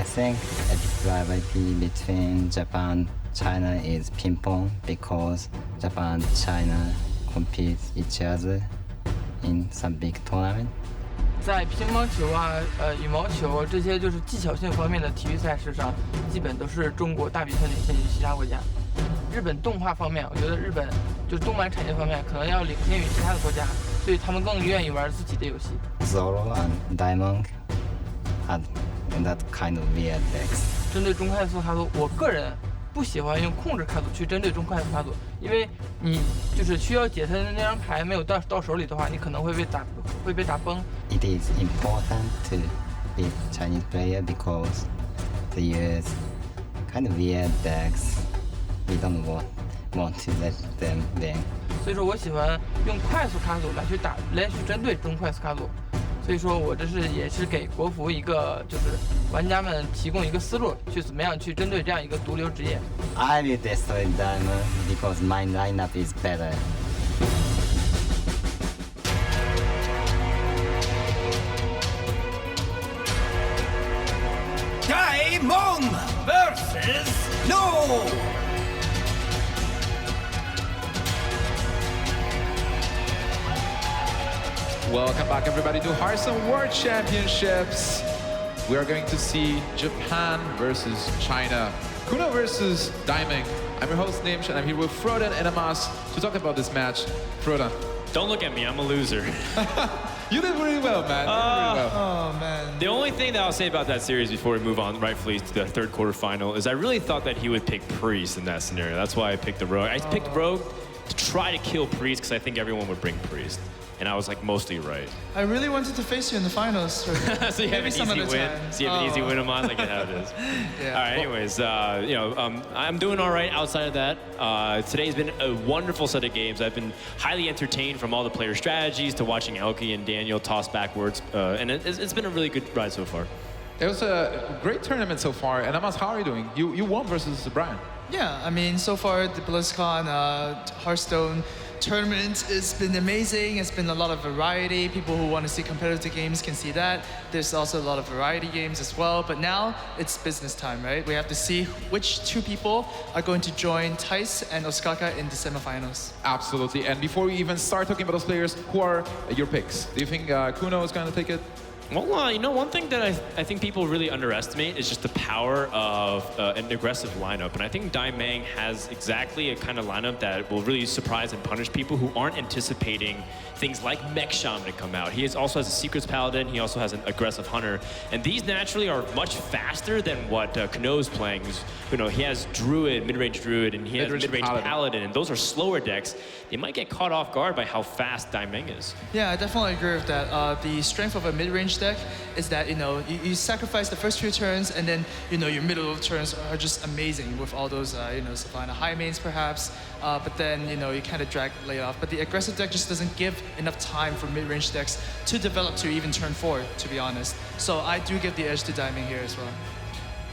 I think epic rivalry between Japan and China is ping pong because Japan and China compete each other in some big tournament. 在乒乓球啊、羽毛球这些就是技巧性方面的体育赛事上，基本都是中国大比分领先于其他国家。日本动画方面，我觉得日本就是动漫产业方面可能要领先于其他的国家，所以他们更愿意玩自己的游戏。Zoro and DieMeng had that kind of weird decks. 针对中快速卡组，我个人不喜欢用控制卡组去针对中快速卡组，因为你就是需要解他的那张牌没有到手里的话，你可能会被打崩。It is important to beat Chinese player because they use kind of weird decks. We don't want to let them win. 所以说我喜欢用快速卡组来去针对中快速卡组。所以说我这是也是给国服一个就是玩家们提供一个思路，去怎么样去针对这样一个毒瘤职业。I will destroy DieMeng because my lineup is better. DieMeng versus No! Welcome back, everybody, to Hearthstone World Championships. We are going to see Japan versus China. Kuno versus DieMeng. I'm your host, Nimsh, and I'm here with Ro8 and Amas to talk about this match. Ro8. Don't look at me, I'm a loser. You did really well, man. Oh, man. The only thing that I'll say about that series before we move on rightfully to the third quarterfinal is I really thought that he would pick Priest in that scenario. That's why I picked the Rogue. I picked Rogue to try to kill Priest because I think everyone would bring Priest. And I was like mostly right. I really wanted to face you in the finals. So you have an easy win. So you have an easy win, Amon, like how it is. Yeah. All right. Anyways, I'm doing all right outside of that. Today's been a wonderful set of games. I've been highly entertained from all the player strategies to watching Elke and Daniel toss backwards, and it's been a really good ride so far. It was a great tournament so far. And Amas, how are you doing? You won versus Brian. Yeah, I mean, so far the BlizzCon Hearthstone tournament has been amazing. It's been a lot of variety. People who want to see competitive games can see that. There's also a lot of variety games as well. But now it's business time, right? We have to see which two people are going to join Tice and Osaka in the semifinals. Absolutely. And before we even start talking about those players, who are your picks? Do you think Kuno is going to take it? Well, one thing that I think people really underestimate is just the power of an aggressive lineup. And I think DieMeng has exactly a kind of lineup that will really surprise and punish people who aren't anticipating things like Mech Shaman to come out. He also has a Secrets Paladin. He also has an aggressive Hunter. And these naturally are much faster than what Kuno's playing. He has Druid, mid-range Druid, and he has mid-range Paladin. And those are slower decks. They might get caught off guard by how fast DieMeng is. Yeah, I definitely agree with that. The strength of a mid-range deck is that you sacrifice the first few turns, and then your middle of turns are just amazing with all those Savannah high mains perhaps, but then you kind of drag late off. But the aggressive deck just doesn't give enough time for mid-range decks to develop to even turn 4, to be honest. So I do give the edge to DieMeng here as well.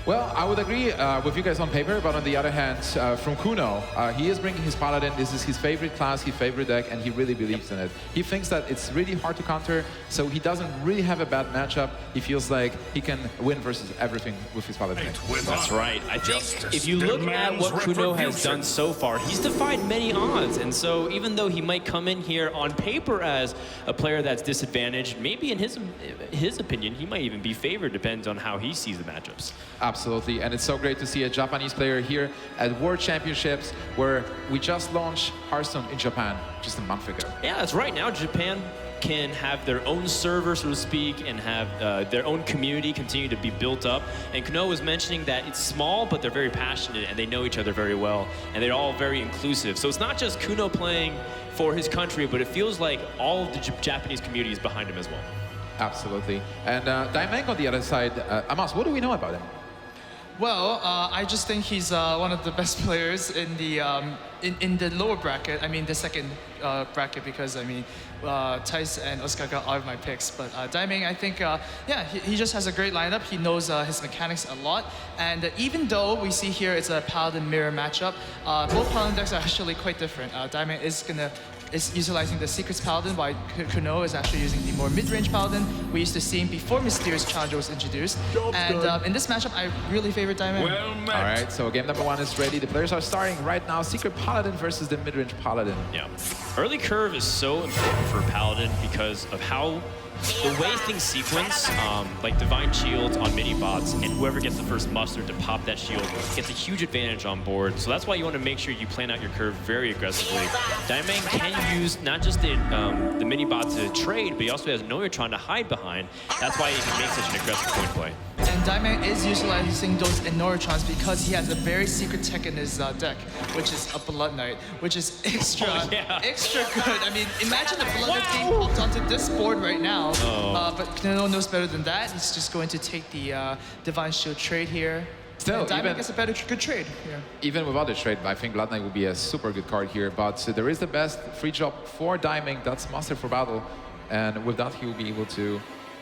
Well, I would agree with you guys on paper, but on the other hand, from Kuno, he is bringing his Paladin. This is his favorite class, his favorite deck, and he really believes in it. He thinks that it's really hard to counter, so he doesn't really have a bad matchup. He feels like he can win versus everything with his Paladin. That's right. I think if you look at what Kuno has done so far, he's defied many odds. And so even though he might come in here on paper as a player that's disadvantaged, maybe in his opinion, he might even be favored, depends on how he sees the matchups. Absolutely, and it's so great to see a Japanese player here at World Championships, where we just launched Hearthstone in Japan just a month ago. Yeah, that's right. Now Japan can have their own server, so to speak, and have their own community continue to be built up. And Kuno was mentioning that it's small, but they're very passionate, and they know each other very well, and they're all very inclusive. So it's not just Kuno playing for his country, but it feels like all of the Japanese community is behind him as well. Absolutely. And DieMeng on the other side, Amas, what do we know about him? Well, I just think he's one of the best players in the lower bracket. I mean, the second bracket, because Tice and Osaka are my picks. But DieMeng, I think, he just has a great lineup. He knows his mechanics a lot. And even though we see here it's a Paladin mirror matchup, both Paladin decks are actually quite different. DieMeng is gonna is utilizing the Secrets Paladin, while Kuno is actually using the more mid-range Paladin we used to see before Mysterious Challenger was introduced. And in this matchup, I really favor DieMeng. All right, so game number 1 is ready. The players are starting right now. Secret Paladin versus the mid-range Paladin. Yeah. Early curve is so important for Paladin because of how the way things sequence, like Divine Shields on mini bots, and whoever gets the first mustard to pop that shield gets a huge advantage on board. So that's why you want to make sure you plan out your curve very aggressively. DieMeng can use not just the mini bot to trade, but he also has Noyotron to hide behind. That's why he can make such an aggressive point play. And DieMeng is utilizing those Enoratrons because he has a very secret tech in his deck, which is a Blood Knight, which is extra good. I mean, imagine the Blood Knight being popped onto this board right now. But Kuno knows better than that. He's just going to take the Divine Shield trade here. Still, DieMeng gets a good trade here. Even without the trade, I think Blood Knight would be a super good card here. But there is the best free drop for DieMeng. That's Master for Battle. And with that, he will be able to...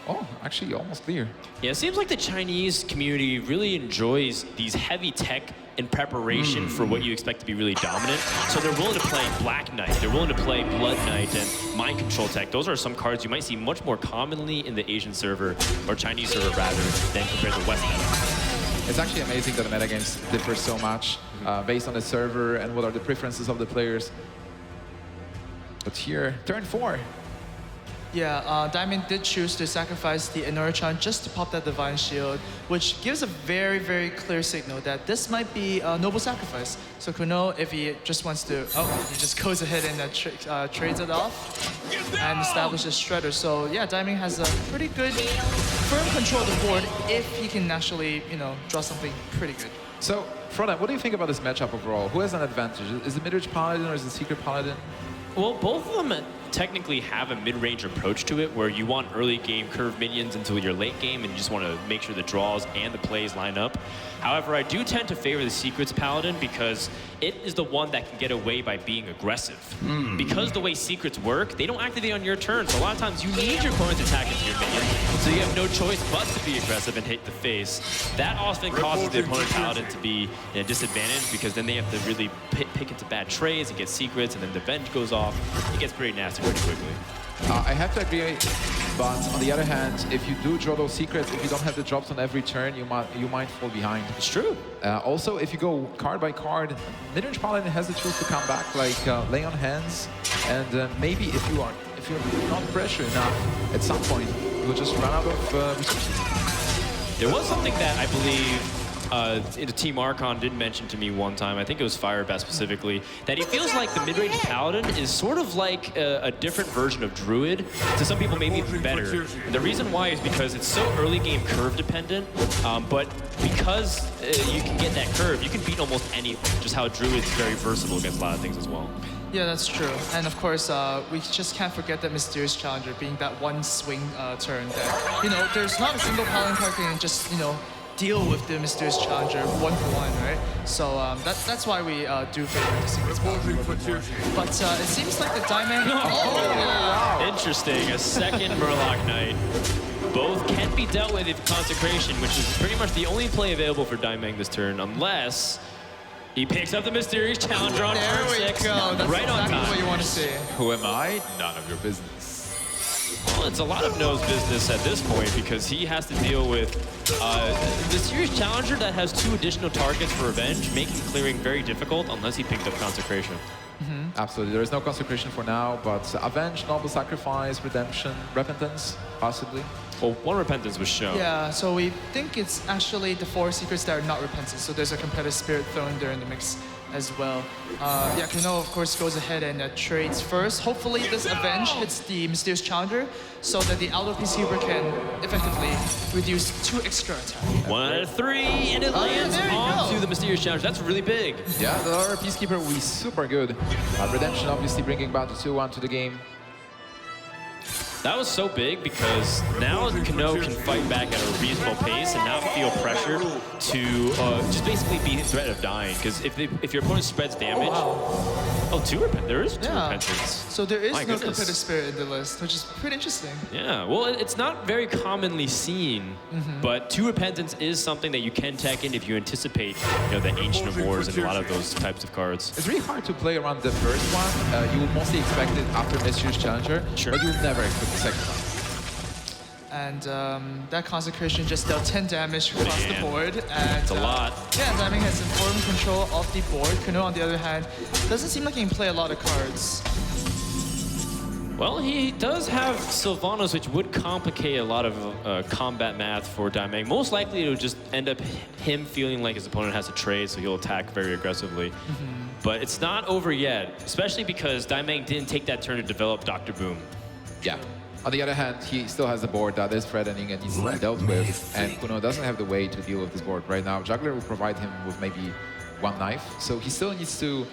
Oh, actually, almost clear. Yeah, it seems like the Chinese community really enjoys these heavy tech in preparation for what you expect to be really dominant. So they're willing to play Black Knight, they're willing to play Blood Knight and Mind Control Tech. Those are some cards you might see much more commonly in the Asian server, or Chinese server rather, than compared to West meta. It's actually amazing that the metagames differ so much based on the server and what are the preferences of the players. But here, turn 4. Yeah, DieMeng did choose to sacrifice the Enoratron just to pop that Divine Shield, which gives a very, very clear signal that this might be a noble sacrifice. So Kuno, if he just wants to, he just goes ahead and trades it off and establishes Shredder. So yeah, DieMeng has a pretty good firm control of the board if he can actually, draw something pretty good. So, Frodan, what do you think about this matchup overall? Who has an advantage? Is it mid-range Paladin or is it Secret Paladin? Well, both of them technically have a mid-range approach to it, where you want early game curve minions until your late game, and you just want to make sure the draws and the plays line up. However, I do tend to favor the Secrets Paladin because it is the one that can get away by being aggressive. Because the way Secrets work, they don't activate on your turn, so a lot of times you need your opponent's attack into your minion, so you have no choice but to be aggressive and hit the face. That often causes the opponent Paladin to be in a disadvantage, because then they have to really pick into bad trades and get secrets, and then the venge goes off. It gets pretty nasty pretty quickly. I have to agree, but on the other hand, if you do draw those secrets, if you don't have the drops on every turn, you might fall behind. It's true. Also, if you go card by card, mid-range Paladin has the tools to come back, like lay on hands, and maybe if you're not pressure enough, at some point you will just run out of resources. There was something that I believe Team Archon did mention to me one time, I think it was Firebest specifically, that he feels like the mid-range Paladin is sort of like a different version of Druid. To some people, maybe even better. And the reason why is because it's so early game curve dependent, but because you can get that curve, you can beat almost anything. Just how Druid's very versatile against a lot of things as well. Yeah, that's true. And of course, we just can't forget that Mysterious Challenger being that one swing turn that, there's not a single Paladin card can just, deal with the Mysterious Challenger one-for-one, right? So that's why we do favor the Secrets Paladin. But it seems like the DieMeng... Interesting, a second Murloc Knight. Both can be dealt with with Consecration, which is pretty much the only play available for DieMeng this turn, unless he picks up the Mysterious Challenger on turn 6. There we go. That's right exactly on time. what you want to see. Who am I? None of your business. Well, it's a lot of No's business at this point, because he has to deal with the Mysterious Challenger that has 2 additional targets for Revenge, making clearing very difficult unless he picked up Consecration. Absolutely. There is no Consecration for now, but Avenge, Noble Sacrifice, Redemption, Repentance, possibly. Well, 1 Repentance was shown. Yeah, so we think it's actually the 4 secrets that are not Repentance, so there's a competitive spirit thrown there in the mix as well. Yeah, Kuno, of course, goes ahead and trades first. Hopefully this Avenge hits the Mysterious Challenger so that the Aldo Peacekeeper can effectively reduce 2 extra attacks. 1 out of 3, and it lands onto the Mysterious Challenger. That's really big. Yeah, the other Peacekeeper will be super good. Redemption obviously bringing Battle 2-1 to the game. That was so big because now Kuno can fight back at a reasonable pace and not feel pressure to just basically be in threat of dying. Because if your opponent spreads damage, Oh, there is two Yeah. repentance. So there is My no goodness. competitive spirit in the list, which is pretty interesting. Yeah, well, it's not very commonly seen, but 2 repentance is something that you can tech in if you anticipate, the Ancient of Wars and a lot of those types of cards. It's really hard to play around the first one. You will mostly expect it after Mysterious Challenger, Sure. but you'll never expect the second one. And that Consecration just dealt 10 damage across the Man. board. And, It's a lot. Yeah, DieMeng has important control of the board. Kuno, on the other hand, doesn't seem like he can play a lot of cards. Well, he does have Sylvanas, which would complicate a lot of combat math for DieMeng. Most likely, it would just end up him feeling like his opponent has a trade, so he'll attack very aggressively. But it's not over yet, especially because DieMeng didn't take that turn to develop Dr. Boom. Yeah. On the other hand, he still has a board that is threatening and needs to be dealt with. And Kuno doesn't have the way to deal with this board right now. Juggler will provide him with maybe 1 knife. So he still needs to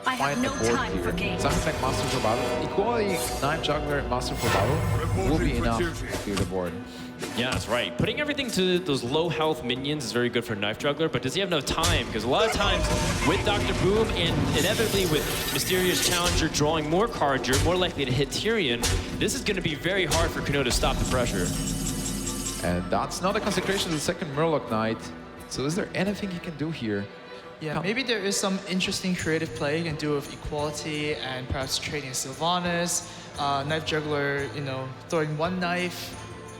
find a board here. Something like Master for Battle. Equally, Knife Juggler, Master for Battle will be enough to clear the board. Yeah, that's right. Putting everything to those low health minions is very good for Knife Juggler, but does he have enough time? Because a lot of times with Dr. Boom and inevitably with Mysterious Challenger drawing more cards, you're more likely to hit Tyrion. This is going to be very hard for Kuno to stop the pressure. And that's not a consecration of the second Murloc Knight. So is there anything he can do here? Yeah, maybe there is some interesting creative play you can do with Equality and perhaps trading Sylvanas, Knife Juggler, throwing 1 knife.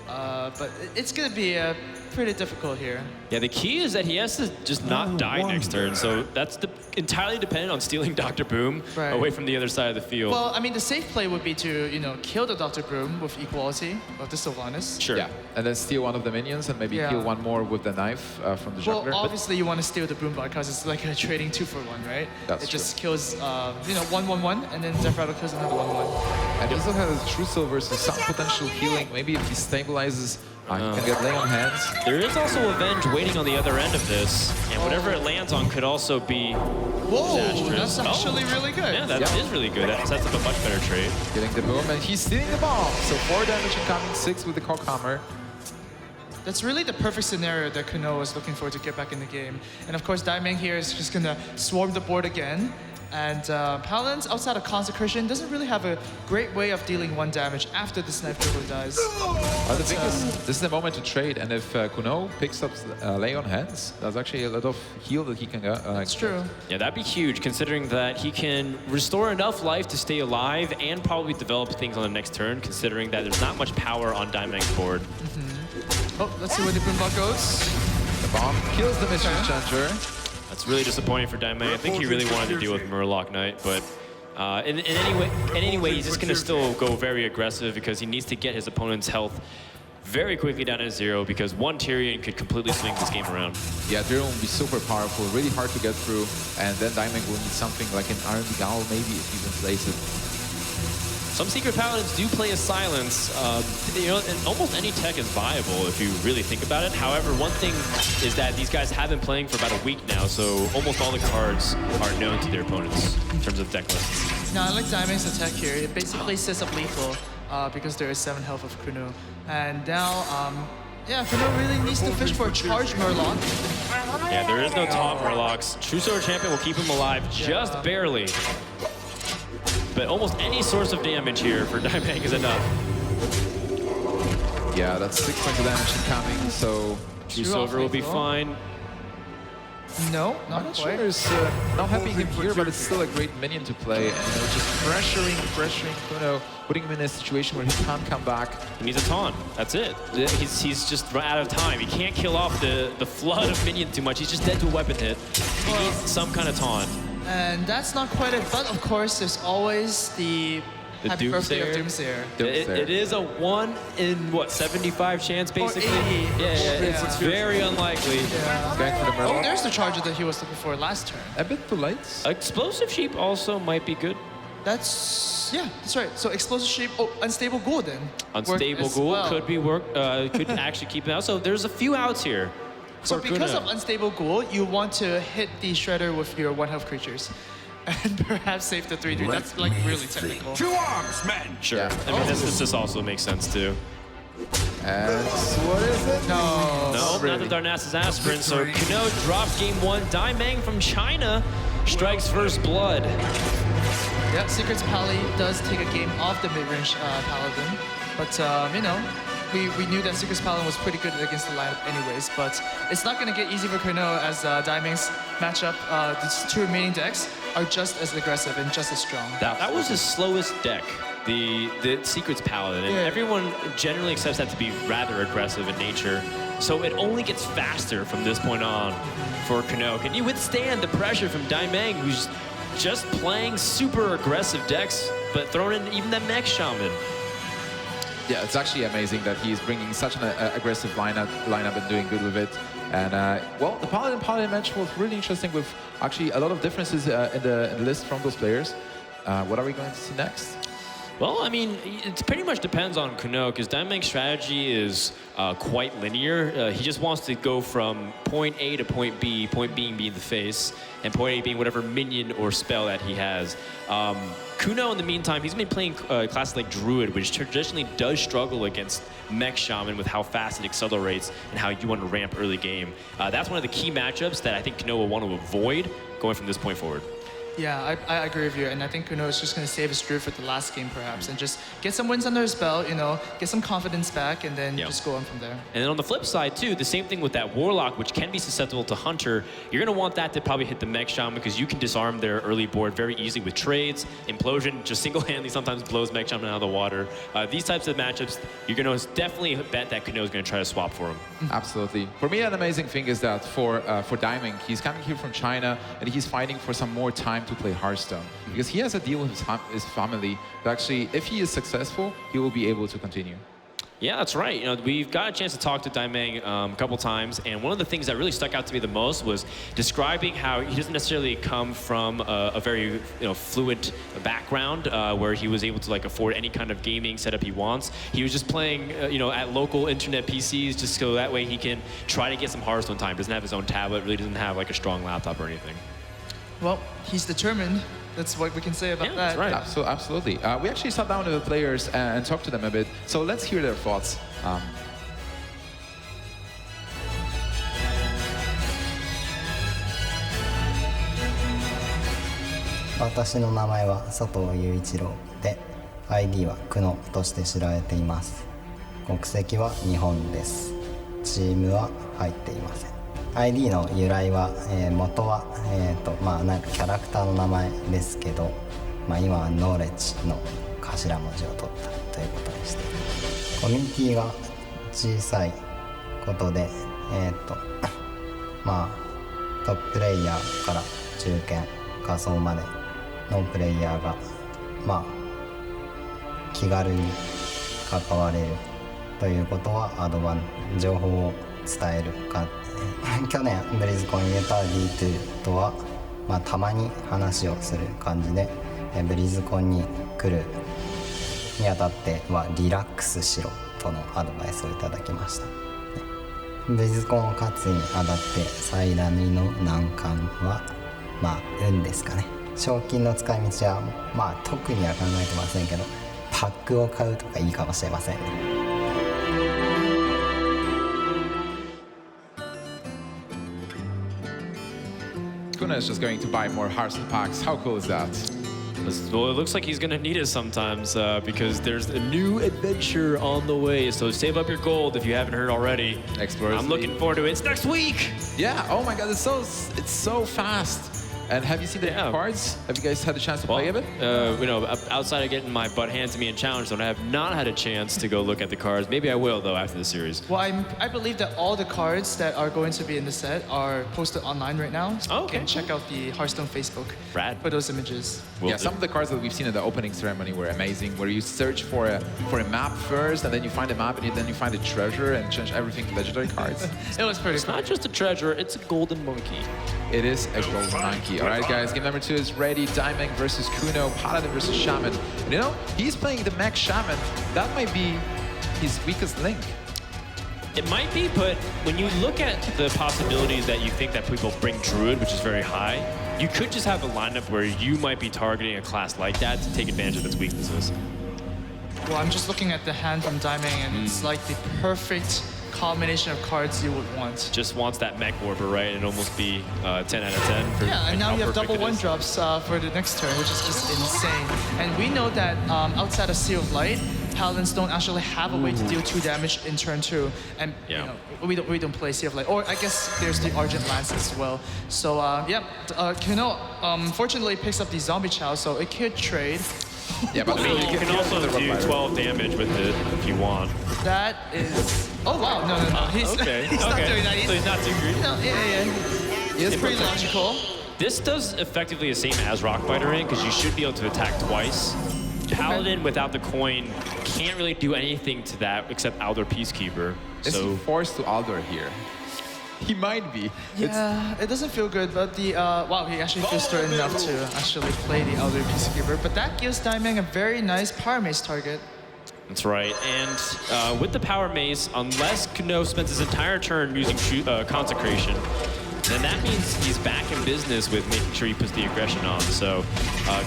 But it's going to be pretty difficult here. Yeah, the key is that he has to just not die next turn, so that's entirely dependent on stealing Dr. Boom away from the other side of the field. Well, I mean, the safe play would be to, kill the Dr. Boom with Equality of the Sylvanas. Sure. Yeah, and then steal 1 of the minions and maybe kill 1 more with the knife from the Juggler. Well, obviously you want to steal the Boom Bot because it's like a trading 2-for-1, right? That's it just kills, 1/1/1, and then Death Rattle kills another 1/1. And he also has True Soul versus some potential healing. Maybe if he stabilizes, he can get Lay on Hands. There is also Avenge waiting on the other end of this, and whatever it lands on could also be disastrous. That's actually really good. Yeah, that is really good. That sets up a much better trade. Getting the boom, and he's stealing the bomb. So 4 damage incoming, 6 with the Cock Hammer. That's really the perfect scenario that Kuno was looking for to get back in the game. And of course, DieMeng here is just gonna swarm the board again. And Paladins, outside of Consecration, doesn't really have a great way of dealing 1 damage after the Knife Juggler dies. The thing is, this is the moment to trade, and if Kuno picks up Lay on Hands, that's actually a lot of heal that he can get. That's true. Yeah, that'd be huge, considering that he can restore enough life to stay alive and probably develop things on the next turn, considering that there's not much power on DieMeng's board. Oh, let's see where the Boombot goes. The bomb kills the Mysterious Challenger. That's really disappointing for DieMeng. I think he really wanted to deal with Murloc Knight, but in any way, he's just going to still go very aggressive because he needs to get his opponent's health very quickly down to 0 because 1 Tyrion could completely swing this game around. Yeah, Tyrion will be super powerful, really hard to get through, and then DieMeng will need something like an Iron Gal maybe if he even plays it. Some Secret Paladins do play a Silence. And almost any tech is viable if you really think about it. However, one thing is that these guys have been playing for about a week now, so almost all the cards are known to their opponents in terms of deck lists. Now, I like DieMeng's attack here. It basically sets up lethal because there is 7 health of Kuno. And now, Kuno really needs to fish for a charge Murloc. Yeah, there is no taunt Murlocs. True Sword Champion will keep him alive just barely. But almost any source of damage here for DieMeng is enough. Yeah, that's 6 points of damage incoming, so... True Silver will be fine. No, I'm not not quite. sure it's not having him here, but it's still a great minion to play. And just pressuring Kuno, putting him in a situation where he can't come back. He needs a taunt. That's it. He's just run out of time. He can't kill off the flood of minions too much. He's just dead to a weapon hit. He needs some kind of taunt. And that's not quite it, but of course, there's always the Happy Birthday of Doomsayer. It is a 1 in, 75 chance, basically? Or 80. It's very unlikely. Yeah. Going for the Murloc. Oh, there's the charger that he was looking for last turn. A bit too late. Explosive Sheep also might be good. That's right. So Explosive Sheep, Unstable Ghoul then. Unstable Ghoul could could actually keep him out. So there's a few outs here. So because of Unstable Ghoul, you want to hit the Shredder with your 1 health creatures. And perhaps save the 3/3. That's like really technical. To arms, men! Sure. Yeah. I mean, this also makes sense too. And what is it? No. No, not the Darnassus Aspirin. So Kuno drops game 1. DieMeng from China strikes first blood. Yeah, Secret's Pally does take a game off the mid-range Paladin, but you know, we knew that Secret's Paladin was pretty good against the lineup anyways, but it's not going to get easy for Kuno as DieMeng's matchup. The two remaining decks are just as aggressive and just as strong. That was his slowest deck, the Secret's Paladin, and everyone generally accepts that to be rather aggressive in nature. So it only gets faster from this point on for Kuno. Can you withstand the pressure from DieMeng, who's just playing super aggressive decks, but throwing in even that Mech Shaman? Yeah, it's actually amazing that he's bringing such an aggressive lineup and doing good with it. And well, the Paladin match was really interesting with actually a lot of differences in the list from those players. What are we going to see next? Well, I mean, it pretty much depends on Kuno, because DieMeng's strategy is quite linear. He just wants to go from point A to point B, point B being the face, and point A being whatever minion or spell that he has. Kuno, in the meantime, he's been playing classes like Druid, which traditionally does struggle against Mech Shaman with how fast it accelerates and how you want to ramp early game. That's one of the key matchups that I think Kuno will want to avoid going from this point forward. Yeah, I agree with you, and I think Kuno is just going to save his Druid for the last game perhaps, and just get some wins under his belt, you know, get some confidence back, and then just go on from there. And then on the flip side too, the same thing with that Warlock, which can be susceptible to Hunter. You're going to want that to probably hit the Mech Shaman, because you can disarm their early board very easily with trades. Implosion just single-handedly sometimes blows Mech Shaman out of the water. These types of matchups, you're going to definitely bet that Kuno is going to try to swap for him. Absolutely. For me, an amazing thing is that for DieMeng, he's coming here from China, and he's fighting for some more time to play Hearthstone, because he has a deal with his family that actually, if he is successful, he will be able to continue. Yeah, that's right. You know, we've got a chance to talk to DieMeng a couple times, and one of the things that really stuck out to me the most was describing how he doesn't necessarily come from a very fluent background where he was able to like afford any kind of gaming setup he wants. He was just playing at local internet PCs, just so that way he can try to get some Hearthstone time. Doesn't have his own tablet, really doesn't have like a strong laptop or anything. Well, he's determined. That's what we can say about that. That's right. Absolutely. We actually sat down with the players and talked to them a bit. So let's hear their thoughts. 私の名前は佐藤雄一郎で ID は久野として知られています。国籍は日本です。チームは入っていません。ID の由来は、元は、なんかキャラクターの名前ですけど、今はノーレッジの頭文字を取ったということにしています。コミュニティが小さいことで、トッププレイヤーから中堅仮想までのプレイヤーが気軽に関われるということは情報を伝えるか去年ブリズコン入れた D2 とは、たまに話をする感じでブリズコンに来るにあたってはリラックスしろとのアドバイスをいただきました。ブリズコンを勝つにあたって最大の難関は運ですかね。賞金の使い道は特には考えてませんけどパックを買うとかいいかもしれませんね。Kuna is just going to buy more Hearthstone packs. How cool is that? Well, it looks like he's going to need it sometimes because there's a new adventure on the way. So save up your gold if you haven't heard already. Explorers I'm looking forward to it. It's next week. Yeah. Oh my God, it's so fast. And have you seen the cards? Have you guys had a chance to play a bit? Outside of getting my butt handed to me in Challenge Zone, I have not had a chance to go look at the cards. Maybe I will, though, after the series. Well, I believe that all the cards that are going to be in the set are posted online right now. So you can check out the Hearthstone Facebook for those images. Some of the cards that we've seen at the opening ceremony were amazing, where you search for a map first, and then you find a map, and then you find a treasure, and change everything to legendary cards. It was pretty cool. It's not just a treasure, it's a golden monkey. It is a golden monkey. All right, guys, game number 2 is ready. DieMeng versus Kuno, Paladin versus Shaman. And he's playing the Mech Shaman. That might be his weakest link. It might be, but when you look at the possibilities that you think that people bring Druid, which is very high, you could just have a lineup where you might be targeting a class like that to take advantage of its weaknesses. Well, I'm just looking at the hand from DieMeng, and it's like the perfect combination of cards you would want. Just wants that mech warper, right? And almost be 10 out of 10. For Yeah, and now how you have perfect double it is. 1-drops for the next turn, which is just insane. And we know that outside of Sea of Light, Paladins don't actually have a way to deal 2 damage in turn 2. And Yeah. you know, we don't play Sea of Light. Or I guess there's the Argent Lance as well. So yeah, Kuno fortunately picks up the Zombie Chow, so it could trade. Yeah, but I mean, you can also do 12 damage with it if you want. That is... Oh wow, no. He's, Okay. he's not doing that. So he's not too greedy. No, yeah. It's pretty logical. This does effectively the same as Rockbiter in, because you should be able to attack twice. Paladin without the coin can't really do anything to that except Aldor Peacekeeper. is he forced to Aldor here? He might be. Yeah, it doesn't feel good, but the wow, he actually feels threatened enough to actually play the Elder Peacekeeper. But that gives DieMeng a very nice Power Mace target. That's right. And with the Power Mace, unless Kuno spends his entire turn using Consecration, then that means he's back in business with making sure he puts the aggression on. So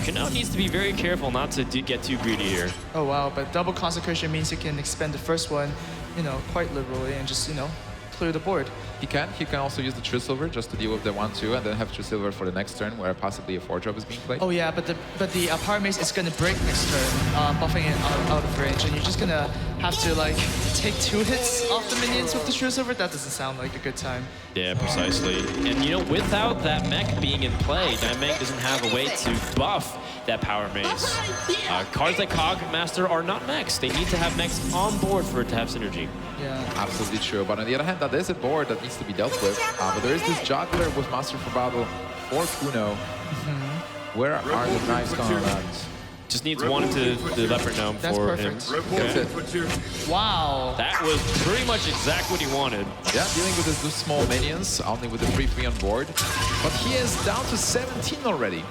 Kuno needs to be very careful not to get too greedy here. Oh wow, but double Consecration means you can expend the first one, you know, quite liberally and just, you know, clear the board. He can also use the True Silver just to deal with the 1-2 and then have True Silver for the next turn where possibly a 4-drop is being played. Oh yeah, but the Power Mace is gonna break next turn, buffing it out of range, and you're just gonna have to like take 2 hits off the minions with the True Silver. That doesn't sound like a good time. Yeah, precisely. And you know, without that mech being in play, DieMeng doesn't have a way to buff that Power Mace. Cards like Cogmaster are not mechs. They need to have mechs on board for it to have synergy. Yeah. Absolutely true. But on the other hand, that is a board that needs to be dealt with. But there is this juggler with Master for Battle for Kuno. Where are the knives gonna land? Just needs one to the Leopard Gnome That's for perfect. him. That's it. Wow. That was pretty much exactly what he wanted. Yeah, dealing with his small minions, only with the 3-3 on board. But he is down to 17 already.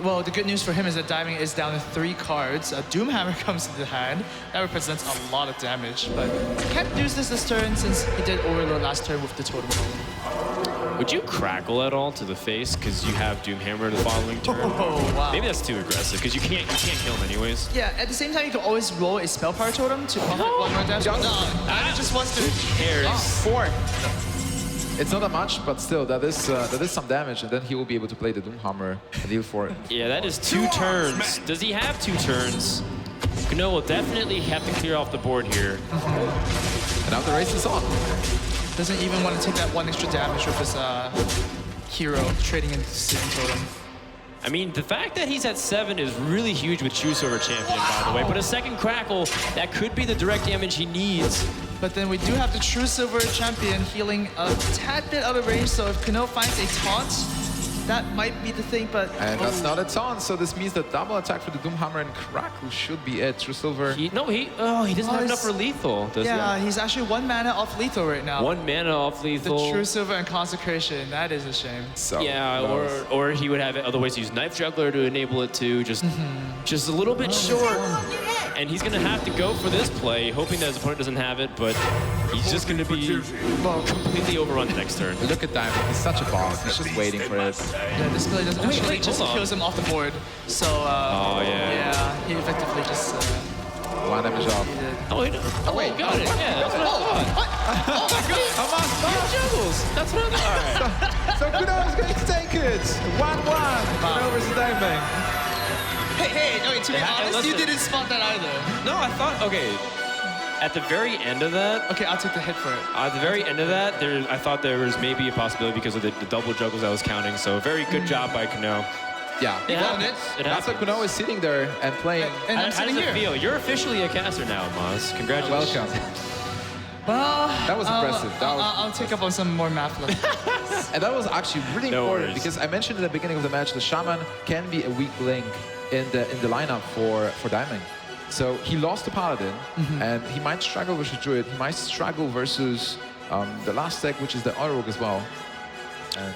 Well, the good news for him is that DieMeng is down to 3 cards. Doomhammer comes into the hand. That represents a lot of damage, but he can't use this turn since he did Overlord last turn with the Totem Golem. Would you crackle at all to the face because you have Doomhammer the following turn? Oh, wow. Maybe that's too aggressive because you can't kill him anyways. Yeah, at the same time, you can always roll a Spell Power Totem to buff it 1 more damage. No, I just wants to... Cares. 4. It's not that much, but still, that is some damage, and then he will be able to play the Doomhammer and deal for it. Yeah, that is 2 turns. Does he have 2 turns? Kuno will definitely have to clear off the board here. And now the race is on. Doesn't even want to take that 1 extra damage with his hero trading into Searing Totem. I mean, the fact that he's at 7 is really huge with Choose Over Champion, by the way. But a second Crackle, that could be the direct damage he needs. But then we do have the True Silver Champion healing a tad bit out of range, so if Kuno finds a taunt, that might be the thing, but... And that's not a taunt, so this means that double attack for the Doomhammer and Crackle should be it. True Silver. He doesn't have enough for lethal, does yeah, he's actually 1 mana off lethal right now. 1 mana off The lethal. True Silver and Consecration, that is a shame. So Yeah, close. or he would have other ways to use Knife Juggler to enable it to just a little bit short. And he's gonna have to go for this play, hoping that his opponent doesn't have it, but he's just gonna be completely overrun the next turn. Look at DieMeng, he's such a boss. He's just waiting for it. Yeah, this play doesn't actually wait, just hold on. kills him off the board. So, yeah, he effectively just... 1 damage off. he did. Oh, wait, got it. Yeah, that's what I thought. Oh my god! He juggles. That's what I thought. So Kuno is going to take it. 1-1. Kuno versus DieMeng. Hey, to be honest, you listen. didn't spot that either. No, I thought, okay. At the very end of that, Okay, I'll take the hit for it. at the very end of that, I thought there was maybe a possibility because of the double juggles I was counting. So very good job by Kuno. Yeah. It won happens. it. It That's why happens. Kuno is sitting there and playing. And How I'm does sitting it here. feel? You're officially a caster now, Maz. Congratulations. Welcome. Well, That was impressive. That was- I'll take up on some more math lessons. And that was actually really No important worries. because I mentioned at the beginning of the match, the Shaman can be a weak link in the lineup for DieMeng. So he lost to Paladin, and he might struggle versus Druid. He might struggle versus the last deck, which is the Rogue as well. And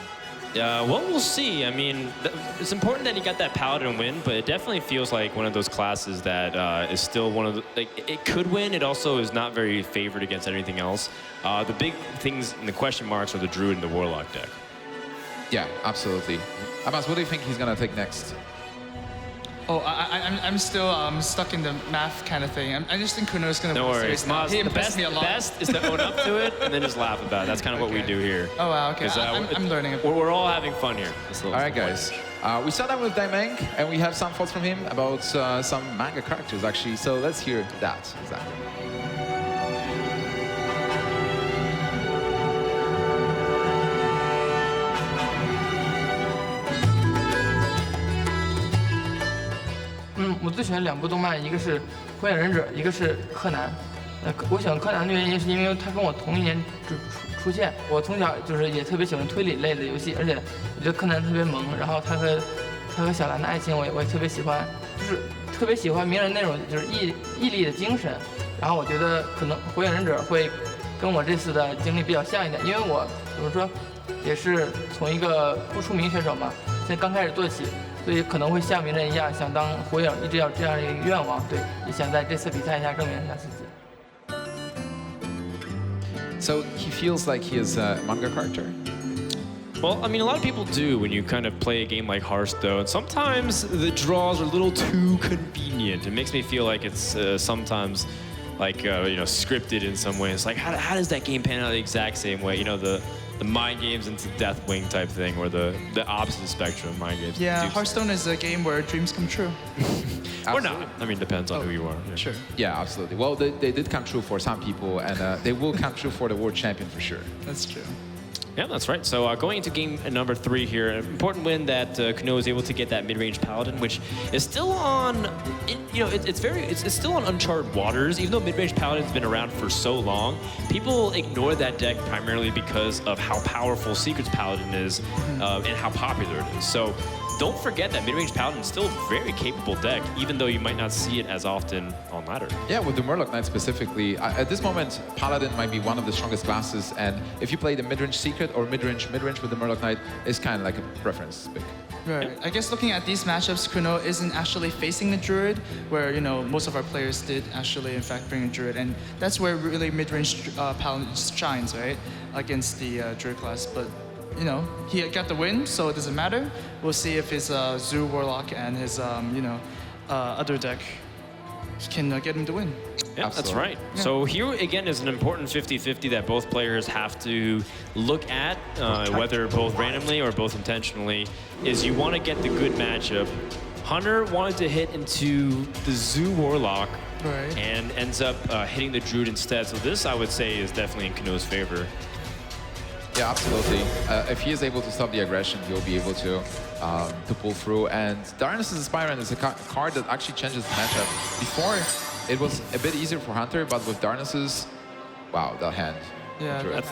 Well, we'll see. I mean, it's important that he got that Paladin win, but it definitely feels like one of those classes that is still one of the... Like, it could win. It also is not very favored against anything else. The big things and the question marks are the Druid and the Warlock deck. yeah, absolutely. Abbas, what do you think he's going to take next? Oh, I'm still stuck in the math kind of thing. I just think Kuno is going to No win worries. series now. Maz, He the impressed me a lot. best is to own up to it and then just laugh about it. That's kind of what we Okay. do here. Oh, wow, okay. 'Cause, I'm learning a bit. We're all having fun here. All right, guys. We sat down with DieMeng, and we have some thoughts from him about some manga characters, actually. So let's hear that. Exactly.我最喜欢两部动漫，一个是《火影忍者》，一个是柯南。我喜欢柯南的原因是因为他跟我同一年出现。我从小就是也特别喜欢推理类的游戏，而且我觉得柯南特别萌。然后他和小兰的爱情我也特别喜欢，就是特别喜欢鸣人那种就是毅力的精神。然后我觉得可能《火影忍者》会跟我这次的经历比较像一点，因为我怎么说也是从一个不出名选手嘛，现在刚开始做起。所以可能会像鸣人一样，想当火影，一直有这样的一个愿望，对，也想在这次比赛下证明一下自己。So he feels like he is a manga character? Well, I mean, a lot of people do when you kind of play a game like Hearthstone. Sometimes the draws are a little too convenient. It makes me feel like it's sometimes like scripted in some ways. Like how does that game pan out the exact same way? You know, the mind games into Deathwing type thing, or the opposite spectrum of mind games. Yeah, Hearthstone is a game where dreams come true. Or not. I mean, depends on who you are. Yeah. Sure. Yeah, absolutely. Well, they did come true for some people, and they will come true for the world champion for sure. That's true. Yeah, that's right. So going into game number 3 here, an important win that Kuno was able to get that mid-range Paladin, which is still on, it's still on uncharted waters. Even though mid-range Paladin's been around for so long, people ignore that deck primarily because of how powerful Secrets Paladin is and how popular it is. So don't forget that mid-range Paladin is still a very capable deck, even though you might not see it as often on ladder. Yeah, with the Murloc Knight specifically, at this moment, Paladin might be one of the strongest classes, and if you play the mid-range Secret or mid-range with the Murloc Knight, it's kind of like a preference pick. Right. I guess looking at these matchups, Kuno isn't actually facing the Druid, where most of our players did actually, in fact, bring a Druid, and that's where really mid-range Paladin shines, right, against the Druid class. But he got the win, so it doesn't matter. We'll see if his Zoo Warlock and his other deck can get him to win. Yeah, that's right. Yeah. So here again is an important 50-50 that both players have to look at, whether both randomly or both intentionally, is you want to get the good matchup. Hunter wanted to hit into the Zoo Warlock, right, and ends up hitting the Druid instead. So this, I would say, is definitely in Kuno's favor. Yeah, absolutely. If he is able to stop the aggression, he'll be able to pull through. And Darkness's Aspirant is a card that actually changes the matchup. Before, it was a bit easier for Hunter, but with Darkness's, wow, that hand. Yeah, that's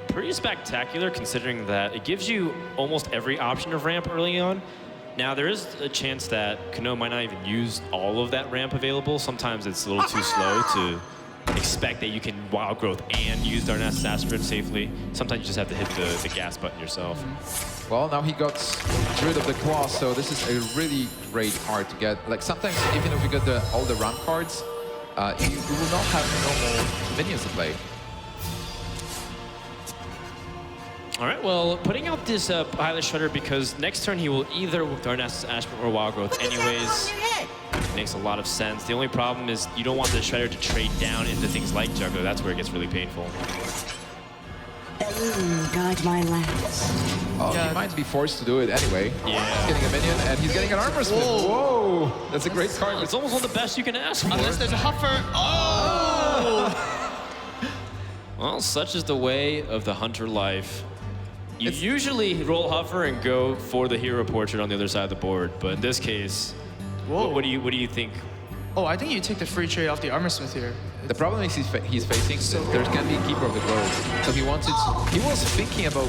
pretty spectacular considering that it gives you almost every option of ramp early on. Now, there is a chance that Kuno might not even use all of that ramp available. Sometimes it's a little too slow to expect that you can Wild Growth and use Darkness's Aspirant safely. Sometimes you just have to hit the gas button yourself. Well, now he got rid of the claw, so this is a really great card to get. Like sometimes, even if you get all the ramp cards, you will not have normal minions to play. All right, well, putting out this Pilot Shredder because next turn he will either with Darkness's Aspirant or Wild Growth anyways. Makes a lot of sense. The only problem is you don't want the Shredder to trade down into things like Juggler. That's where it gets really painful. Guide my lance. Oh, yeah. He might be forced to do it anyway. Yeah. He's getting a minion, and he's getting an Armor Smith. Whoa! That's a great card. It's almost one of the best you can ask for. Unless there's a Huffer. Oh! Well, such is the way of the Hunter life. You usually roll Huffer and go for the hero portrait on the other side of the board, but in this case, what do you think? Oh, I think you take the free trade off the Armor Smith here. The problem is he's facing, so there's going to be a Keeper of the Grove. So he was thinking about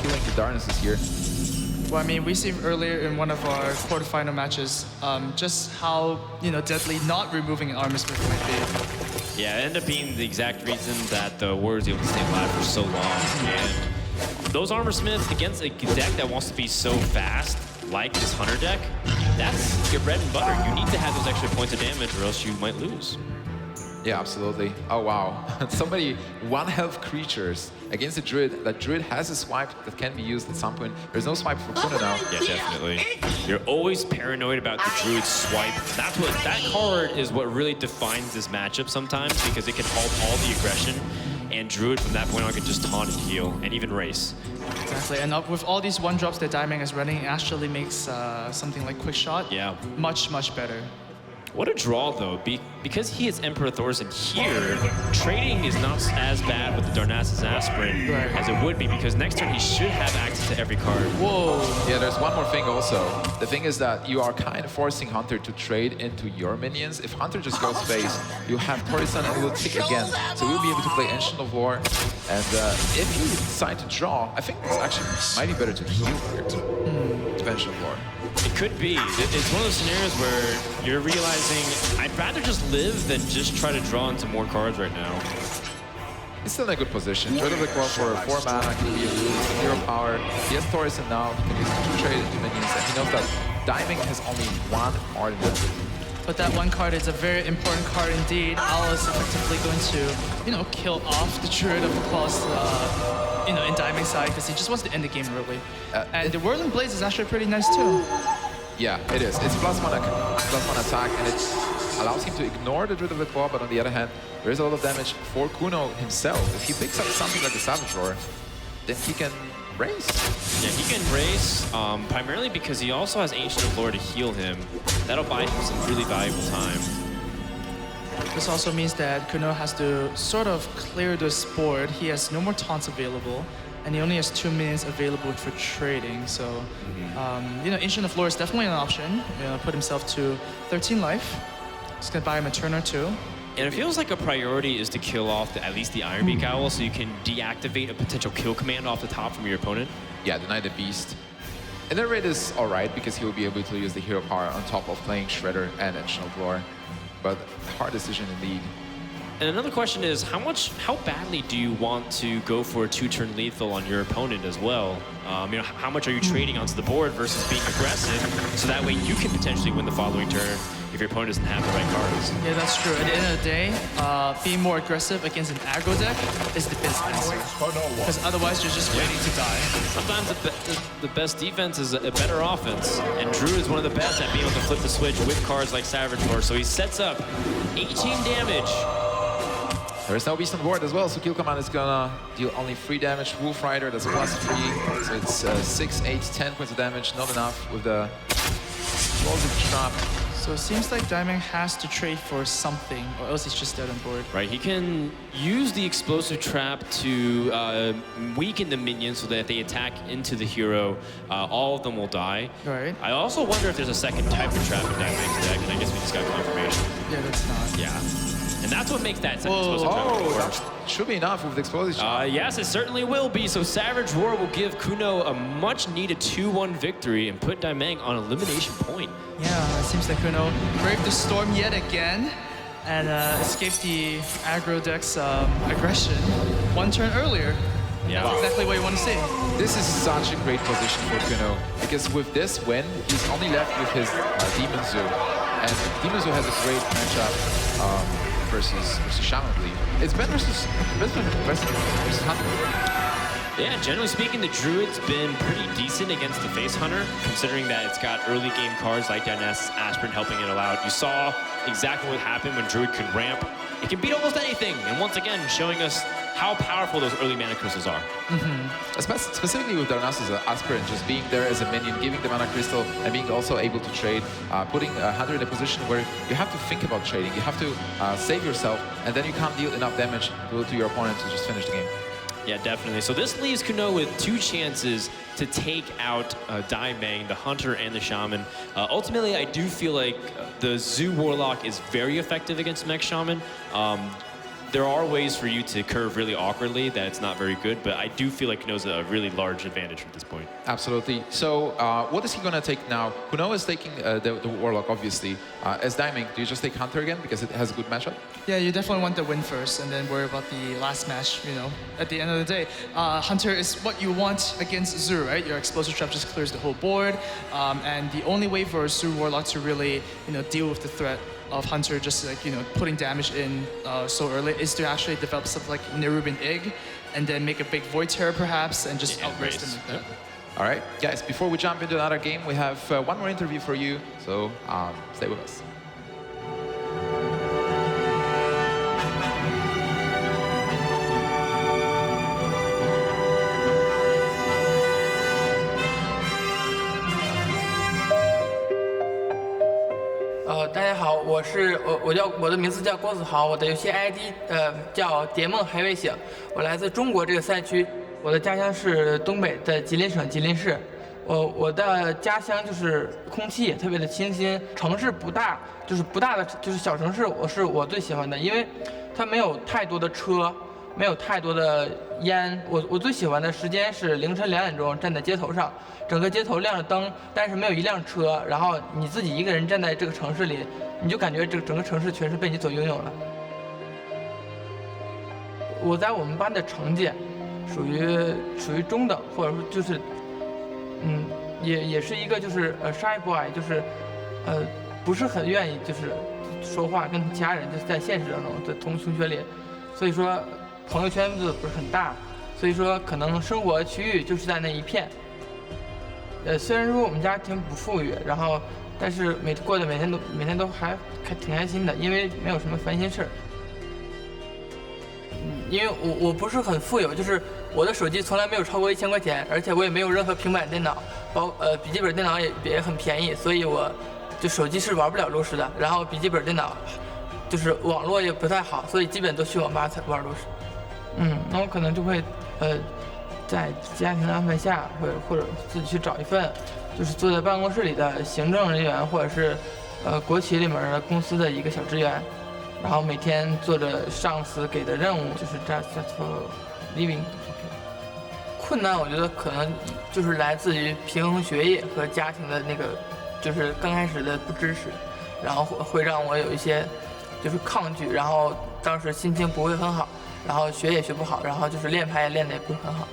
killing the Darknesses here. Well, I mean, we seen earlier in one of our quarterfinal matches just how, deadly not removing an Armor Smith might be. Yeah, it ended up being the exact reason that the Warriors were able to stay alive for so long. And those Armor Smiths against a deck that wants to be so fast, like this Hunter deck, that's your bread and butter. You need to have those extra points of damage or else you might lose. Yeah, absolutely. Oh, wow. So many one-health creatures against the Druid. That Druid has a swipe that can be used at some point. There's no swipe for Kuno now. Yeah, definitely. You're always paranoid about the Druid swipe. That card is what really defines this matchup sometimes, because it can halt all the aggression, and Druid from that point on can just taunt and heal, and even race. Exactly, and with all these 1-drops that DieMeng is running, it actually makes something like Quick Shot much, much better. What a draw, though. Because he is Emperor Thorson here, trading is not as bad with the Darnassus Aspirin as it would be, because next turn he should have access to every card. Whoa. Yeah, there's one more thing also. The thing is that you are kind of forcing Hunter to trade into your minions. If Hunter just goes face, you have Thorson and will tick again. So we'll be able to play Ancient of Lore. And if you decide to draw, I think it's actually might be better to heal here to Ancient of Lore. It could be. It's one of those scenarios where you're realizing, I'd rather just live than just try to draw into more cards right now. He's still in a good position. Rid of the Core for 4 mana, can be used, 0 power. He has Thorson now, he can use it to trade into minions, and he knows that DieMeng has only 1 card in it. But that 1 card is a very important card indeed. Al is effectively going to, kill off the Druid, of course, in DieMeng's side, because he just wants to end the game early. And the Whirling Blaze is actually pretty nice too. Yeah, it is. It's +1 attack, and it allows him to ignore the Druid of the Claw, but on the other hand, there is a lot of damage for Kuno himself. If he picks up something like the Savage Roar, then he can race. Yeah, he can race, primarily because he also has Ancient of Lore to heal him. That'll buy him some really valuable time. This also means that Kuno has to sort of clear this board. He has no more taunts available, and he only has 2 minions available for trading. So, Ancient of Lore is definitely an option. Put himself to 13 life. It's gonna buy him a turn or 2. And it feels like a priority is to kill off at least the Ironbeak Owl, so you can deactivate a potential kill command off the top from your opponent. Yeah, deny the Beast. And the raid is alright, because he will be able to use the hero power on top of playing Shredder and Ancient of Lore. But hard decision indeed. And another question is, how badly do you want to go for a 2-turn lethal on your opponent as well? How much are you trading onto the board versus being aggressive, so that way you can potentially win the following turn if your opponent doesn't have the right cards? Yeah, that's true. At the end of the day, being more aggressive against an aggro deck is the best answer. Because otherwise, you're just waiting to die. Sometimes the best defense is a better offense, and Drew is one of the best at being able to flip the switch with cards like Savage Roar. So he sets up 18 damage. There's no Beast on board as well, so Kill Command is gonna deal only 3 damage. Wolf Rider, that's +3, so it's 6, 8, 10 points of damage, not enough with the Explosive Trap. So it seems like DieMeng has to trade for something, or else he's just dead on board. Right, he can use the Explosive Trap to weaken the minions so that if they attack into the hero, all of them will die. Right. I also wonder if there's a second type of trap in DieMeng's deck, and I guess we just got confirmation. Yeah, that's not. Yeah. And that's what makes that second Explosive Trap work. That should be enough with the Explosive Trap. Yes, it certainly will be. So Savage Roar will give Kuno a much-needed 2-1 victory and put DieMeng on elimination point. Yeah, it seems like Kuno braved the storm yet again and escaped the aggro deck's aggression 1 turn earlier. Yeah. That's exactly what you want to see. This is such a great position for Kuno, because with this win, he's only left with his Demon Zoo. And Demon Zoo has a great matchup versus Shaman, I believe. It's better versus Hunter. Yeah, generally speaking, the Druid's been pretty decent against the Face Hunter, considering that it's got early game cards like Darnassus Aspirin helping it out. You saw exactly what happened when Druid can ramp. It can beat almost anything, and once again, showing us how powerful those early mana crystals are. Specifically with Darnassus Aspirin, just being there as a minion, giving the mana crystal, and being also able to trade, putting Hunter in a position where you have to think about trading. You have to save yourself, and then you can't deal enough damage to your opponent to just finish the game. Yeah, definitely. So this leaves Kuno with 2 chances to take out DieMeng, the Hunter and the Shaman. Ultimately, I do feel like the Zoo Warlock is very effective against Mech Shaman. There are ways for you to curve really awkwardly that it's not very good, but I do feel like Kuno's a really large advantage at this point. Absolutely. So what is he going to take now? Kuno is taking the Warlock, obviously. As DieMeng, do you just take Hunter again because it has a good matchup? Yeah, you definitely want the win first and then worry about the last match, At the end of the day, Hunter is what you want against Zoo, right? Your Explosive Trap just clears the whole board. And the only way for Zoo Warlock to really, deal with the threat of Hunter just like putting damage in so early is to actually develop something like Nerubian Egg, and then make a big Void Terror perhaps, and just outrace them like that. All right, guys, before we jump into another game, we have one more interview for you, so stay with us.大家好，我的名字叫郭子豪，我的游戏 ID 叫DieMeng还未醒，我来自中国这个赛区，我的家乡是东北的吉林省吉林市。我的家乡就是空气也特别的清新，城市不大，就是不大的就是小城市，我最喜欢的，因为它没有太多的车，没有太多的烟。我最喜欢的时间是凌晨2点钟站在街头上，整个街头亮着灯，但是没有一辆车，然后你自己一个人站在这个城市里，你就感觉整个城市全是被你所拥有了。我在我们班的成绩属于中等，或者说就是也是一个就是 shy boy， 就是不是很愿意就是说话跟其他人，就是在现实当中在同学里，所以说朋友圈子不是很大，所以说可能生活区域就是在那一片。虽然说我们家庭不富裕，然后但是过得每天都还挺开心的，因为没有什么烦心事儿。因为我不是很富有，就是我的手机从来没有超过1000块钱，而且我也没有任何平板电脑，笔记本电脑也很便宜，所以我就手机是玩不了炉石的，然后笔记本电脑就是网络也不太好，所以基本都去网吧才玩炉石。那我可能就会在家庭的安排下，或者自己去找一份，就是坐在办公室里的行政人员，或者是国企里面的公司的一个小职员。然后每天做着上司给的任务，就是 just for living。困难我觉得可能就是来自于平衡学业和家庭的那个，就是刚开始的不支持，然后会让我有一些就是抗拒，然后当时心情不会很好，然后学也学不好，然后就是练牌也练得也不是很好。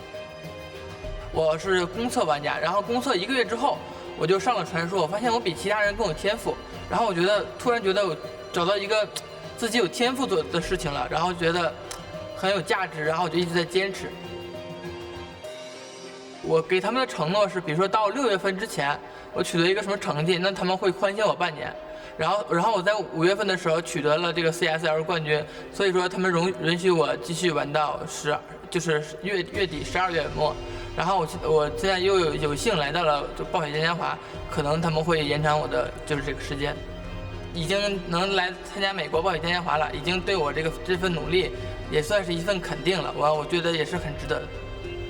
我是公测玩家，然后公测1个月之后，我就上了传说，我发现我比其他人更有天赋，然后我突然觉得我找到一个自己有天赋做的事情了，然后觉得很有价值，然后我就一直在坚持。我给他们的承诺是，比如说到6月份之前，我取得一个什么成绩，那他们会宽限我半年。然后我在5月份的时候取得了这个 CSL 冠军，所以说他们允许我继续玩到就是月底12月末。然后我现在又有幸来到了暴雪嘉年华，可能他们会延长我的就是这个时间。已经能来参加美国暴雪嘉年华了，已经对我这份努力也算是一份肯定了。我觉得也是很值得的。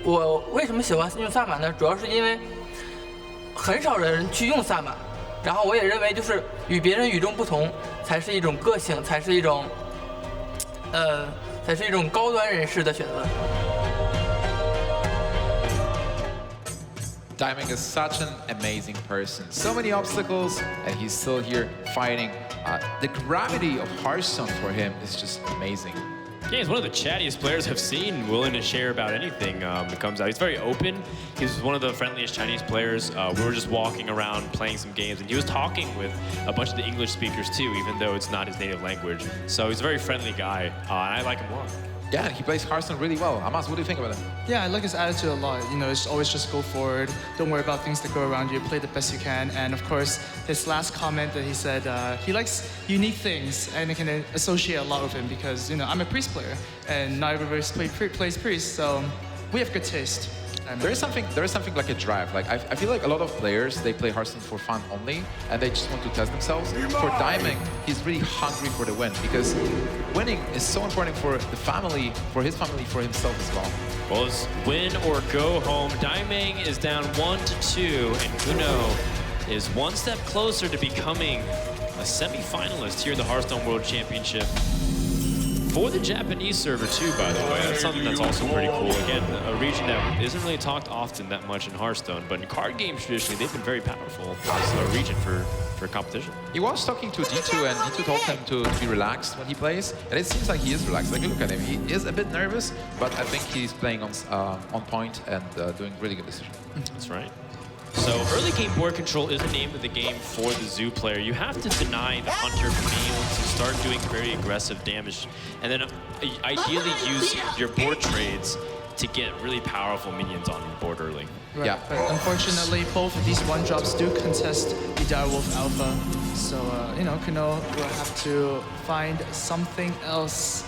我为什么喜欢用萨满呢？主要是因为很少人去用萨满，然后我也认为就是与别人与众不同才是一种个性，才是一种高端人士的选择。DieMeng is such an amazing person. So many obstacles, and he's still here fighting. The gravity of Hearthstone for him is just amazing. Yeah, he's one of the chattiest players I've seen, willing to share about anything that comes out. He's very open. He's one of the friendliest Chinese players. We were just walking around playing some games, and he was talking with a bunch of the English speakers too, even though it's not his native language. So he's a very friendly guy, and I like him a lot. Yeah, and he plays Hearthstone really well. Amas, what do you think about him? Yeah, I like his attitude a lot. It's always just go forward. Don't worry about things that go around you. Play the best you can. And of course, his last comment that he said, he likes unique things, and I can associate a lot with him because, I'm a priest player, and not everybody plays priest, so we have good taste. There is something like a drive. Like I feel like a lot of players, they play Hearthstone for fun only, and they just want to test themselves. For DieMeng, he's really hungry for the win because winning is so important for the family, for his family, for himself as well. Well, it's win or go home. DieMeng is down 1-2, and Kuno is one step closer to becoming a semi-finalist here in the Hearthstone World Championship. For the Japanese server too, by the way. That's something that's also pretty cool. Again, a region that isn't really talked often that much in Hearthstone, but in card games traditionally, they've been very powerful as a region for competition. He was talking to D2, and D2 told him to be relaxed when he plays, and it seems like he is relaxed. Like, look at him, he is a bit nervous, but I think he's playing on point and doing really good decisions. That's right. So early game board control is the name of the game for the Zoo player. You have to deny the Hunter from being able to start doing very aggressive damage, and then ideally use your board trades to get really powerful minions on the board early. Right. Yeah. But unfortunately, both of these one-drops do contest the Direwolf Alpha. So, you know, Kuno will have to find something else.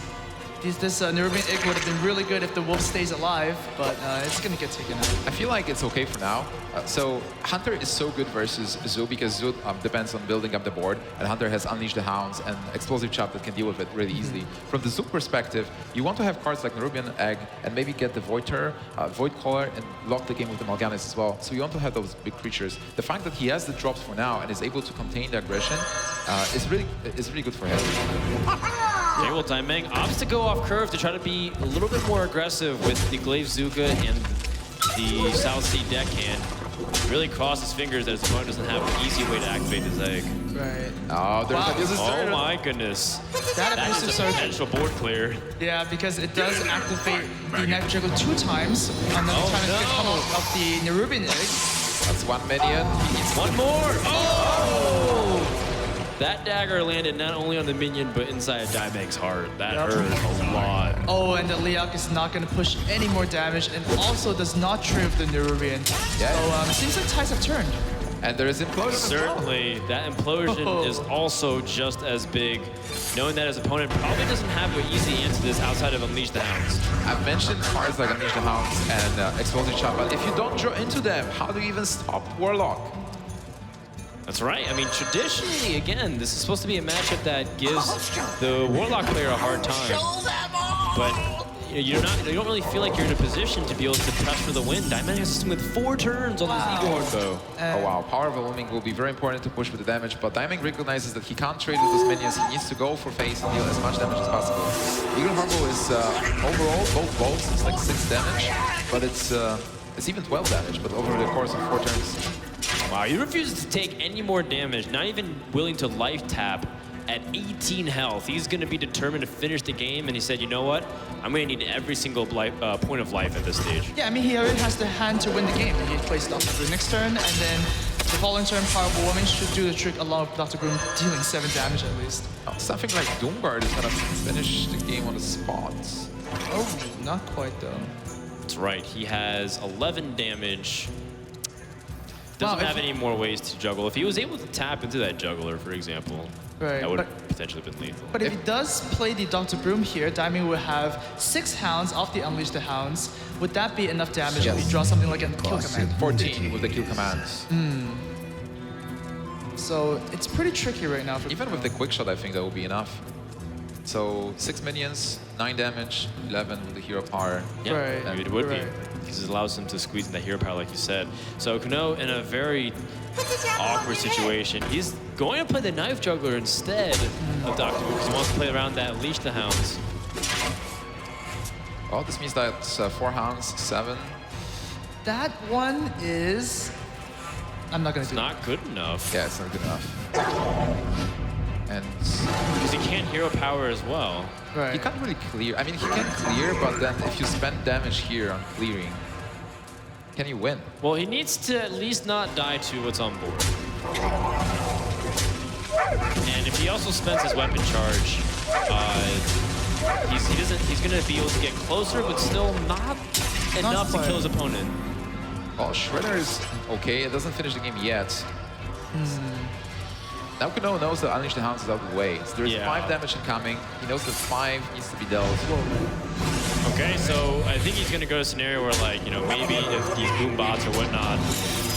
This Nerubian Egg would have been really good if the wolf stays alive, but it's going to get taken out. I feel like it's okay for now. So Hunter is so good versus Zoo because Zoo depends on building up the board, and Hunter has Unleash the Hounds and Explosive Chop that can deal with it really easily. From the Zoo perspective, you want to have cards like Nerubian Egg and maybe get the Voidter, Void Caller, and lock the game with the Mal'Ganis as well. So you want to have those big creatures. The fact that he has the drops for now and is able to contain the aggression is really good for him. Okay, well, DieMeng opts to go off curve to try to be a little bit more aggressive with the Glaive Zuka and the South Sea Deckhand. Really cross his fingers that his opponent doesn't have an easy way to activate his egg. Right. Oh, there's Wow. this Oh my goodness. That That is abusive a surge. potential board clear. Yeah, because it does activate the Knife Juggle 2 times. Another time it's going to come out of the Nerubian Egg. That's one minion. One more. Oh! That dagger landed not only on the minion, but inside DieMeng's heart. That hurt a lot. Oh, and the Liak is not going to push any more damage and also does not trigger the Nerubian. Yeah. So it seems like tides have turned. And there is implosion as well. Certainly, that implosion is also just as big, knowing that his opponent probably doesn't have an easy answer to this outside of Unleash the Hounds. I've mentioned cards like Unleash the Hounds and Explosive Chop, but if you don't draw into them, how do you even stop Warlock? That's right. I mean, traditionally, again, this is supposed to be a matchup that gives the Warlock player a hard time. But you know, you don't really feel like you're in a position to be able to press for the win. DieMeng has to with 4 turns on this Eagle Horn bow. Oh wow, Power Overwhelming will be very important to push with the damage, but DieMeng recognizes that he can't trade with his minions. He needs to go for face and deal as much damage as possible. Eagle Horn bow is overall, both bows, it's like 6 damage, but it's even 12 damage, but over the course of 4 turns. Wow, he refuses to take any more damage, not even willing to life tap at 18 health. He's going to be determined to finish the game, and he said, you know what? I'm going to need every single point of life at this stage. Yeah, I mean, he already has the hand to win the game. He plays Dr. Groom next turn, and then the following turn, Power Overwhelming should do the trick along with Dr. Groom dealing 7 damage at least. Something like Doomguard is going to finish the game on the spot. Oh, not quite though. That's right. He has 11 damage. Doesn't Wow, have any more ways to juggle. If he was able to tap into that juggler, for example, Right, that would but- have potentially been lethal. But if he does play the Dr. Broom here, DieMeng will have 6 Hounds off the Unleash the Hounds. Would that be enough damage if Yes. he draws something like a kill command? 14 with the kill commands. So it's pretty tricky right now. For Even with the quick shot, I think that will be enough. So 6 minions, 9 damage, 11 with the hero power. Yeah, Right, I mean, it would be. right. Because it allows him to squeeze in that hero power, like you said. So Kuno in a very awkward situation. He's going to play the Knife Juggler instead of Dr. Wu because he wants to play around that Leash the Hounds. Oh, this means that 4 hounds, 7. That one is... I'm not going to It's do not good enough. Yeah, it's not good enough. And Because he can't hero power as well. it. Right. he can't really clear. I mean, he can clear, but then if you spend damage here on clearing, can you win? Well, he needs to at least not die to what's on board. And if he also spends his weapon charge, he's going to be able to get closer, but still not enough to quite. kill his opponent. Oh, Shredder is okay. It doesn't finish the game yet. Now Kuno knows that Unleash the Hounds is out of the way. So there's Yeah. 5 damage incoming. He knows that 5 needs to be dealt. Okay, so I think he's going to go to a scenario where, like, you know, maybe if these boom bots or whatnot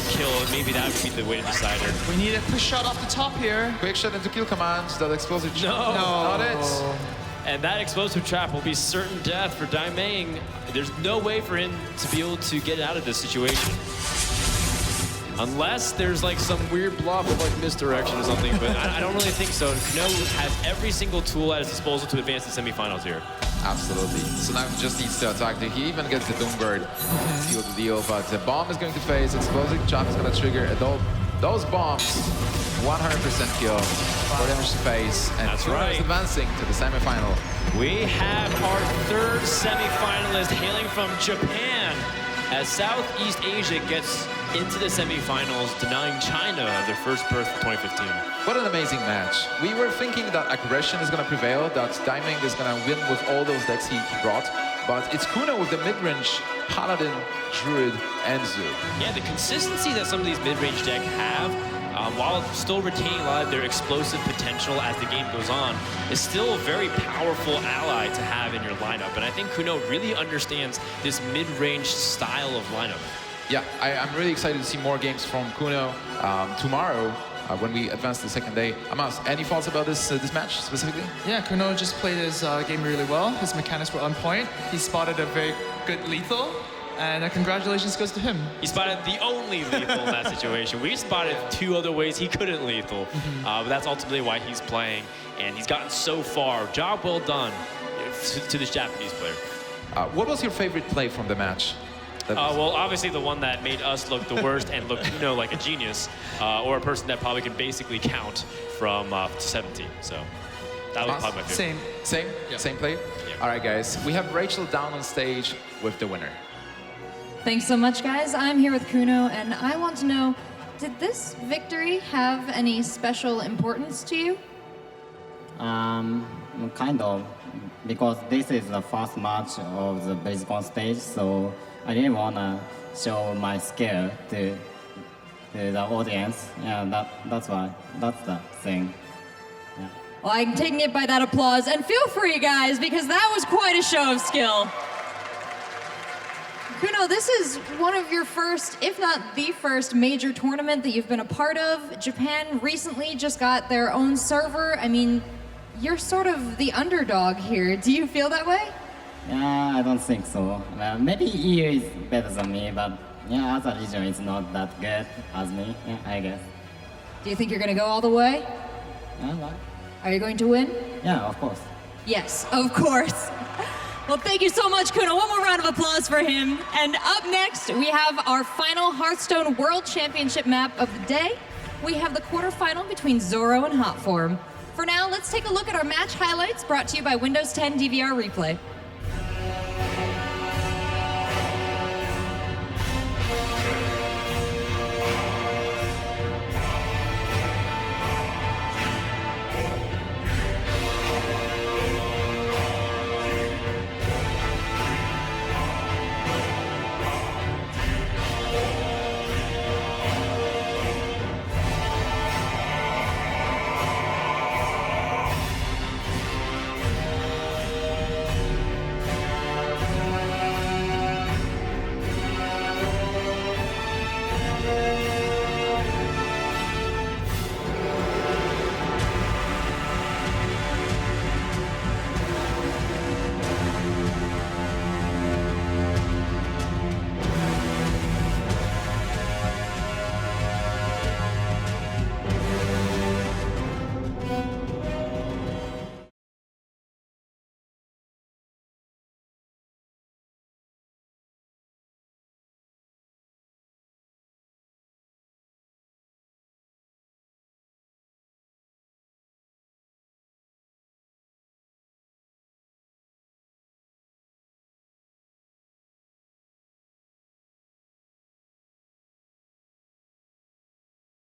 kill, maybe that would be the way to decide her. We need a quick shot off the top here. Quick shot into kill commands. That explosive. No. Not it. And that explosive trap will be certain death for DieMeng. There's no way for him to be able to get out of this situation. Unless there's like some weird bluff of like misdirection or something, but I don't really think so. Kuno has every single tool at his disposal to advance the semifinals here. Absolutely. So now he just needs to attack. He even gets the Doomguard to seal the deal, but the bomb is going to phase. Explosive chop is going to trigger. Those bombs, 100% kill for damage to phase. And That's Kuno is right. advancing to the semifinal. We have our third semifinalist hailing from Japan as Southeast Asia gets into the semifinals, denying China their first berth of 2015. What an amazing match. We were thinking that aggression is going to prevail, that DieMeng is going to win with all those decks he brought, but it's Kuno with the mid-range Paladin, Druid, and Zoo. Yeah, the consistency that some of these mid-range decks have, while still retaining a lot of their explosive potential as the game goes on, is still a very powerful ally to have in your lineup. And I think Kuno really understands this mid-range style of lineup. Yeah, I'm really excited to see more games from Kuno tomorrow when we advance to the second day. Amas, any thoughts about this match specifically? Yeah, Kuno just played his game really well. His mechanics were on point. He spotted a very good lethal. And congratulations goes to him. He spotted the only lethal in that situation. We spotted 2 other ways he couldn't lethal, but that's ultimately why he's playing, and he's gotten so far. Job well done to this Japanese player. What was your favorite play from the match? Well, obviously the one that made us look the worst and look, like a genius, or a person that probably can basically count from 17. So that was probably my favorite. Same? Yeah. Same play? Yeah. All right, guys. We have Rachel down on stage with the winner. Thanks so much, guys. I'm here with Kuno, and I want to know, did this victory have any special importance to you? Kind of, because this is the first match of the BlizzCon stage, so I really wanna show my skill to the audience. Yeah, that's why. That's the thing. Yeah. Well, I'm taking it by that applause, and feel free, guys, because that was quite a show of skill. Kuno, this is one of your first, if not the first, major tournament that you've been a part of. Japan recently just got their own server. I mean, you're sort of the underdog here. Do you feel that way? Yeah, I don't think so. Maybe EU is better than me, but yeah, other region is not that good as me. Yeah, I guess. Do you think you're going to go all the way? Yeah, what? Are you going to win? Yeah, of course. Yes, of course. Well, thank you so much, Kuno. One more round of applause for him. And up next, we have our final Hearthstone World Championship map of the day. We have the quarterfinal between Zoro and Hotform. For now, let's take a look at our match highlights brought to you by Windows 10 DVR Replay.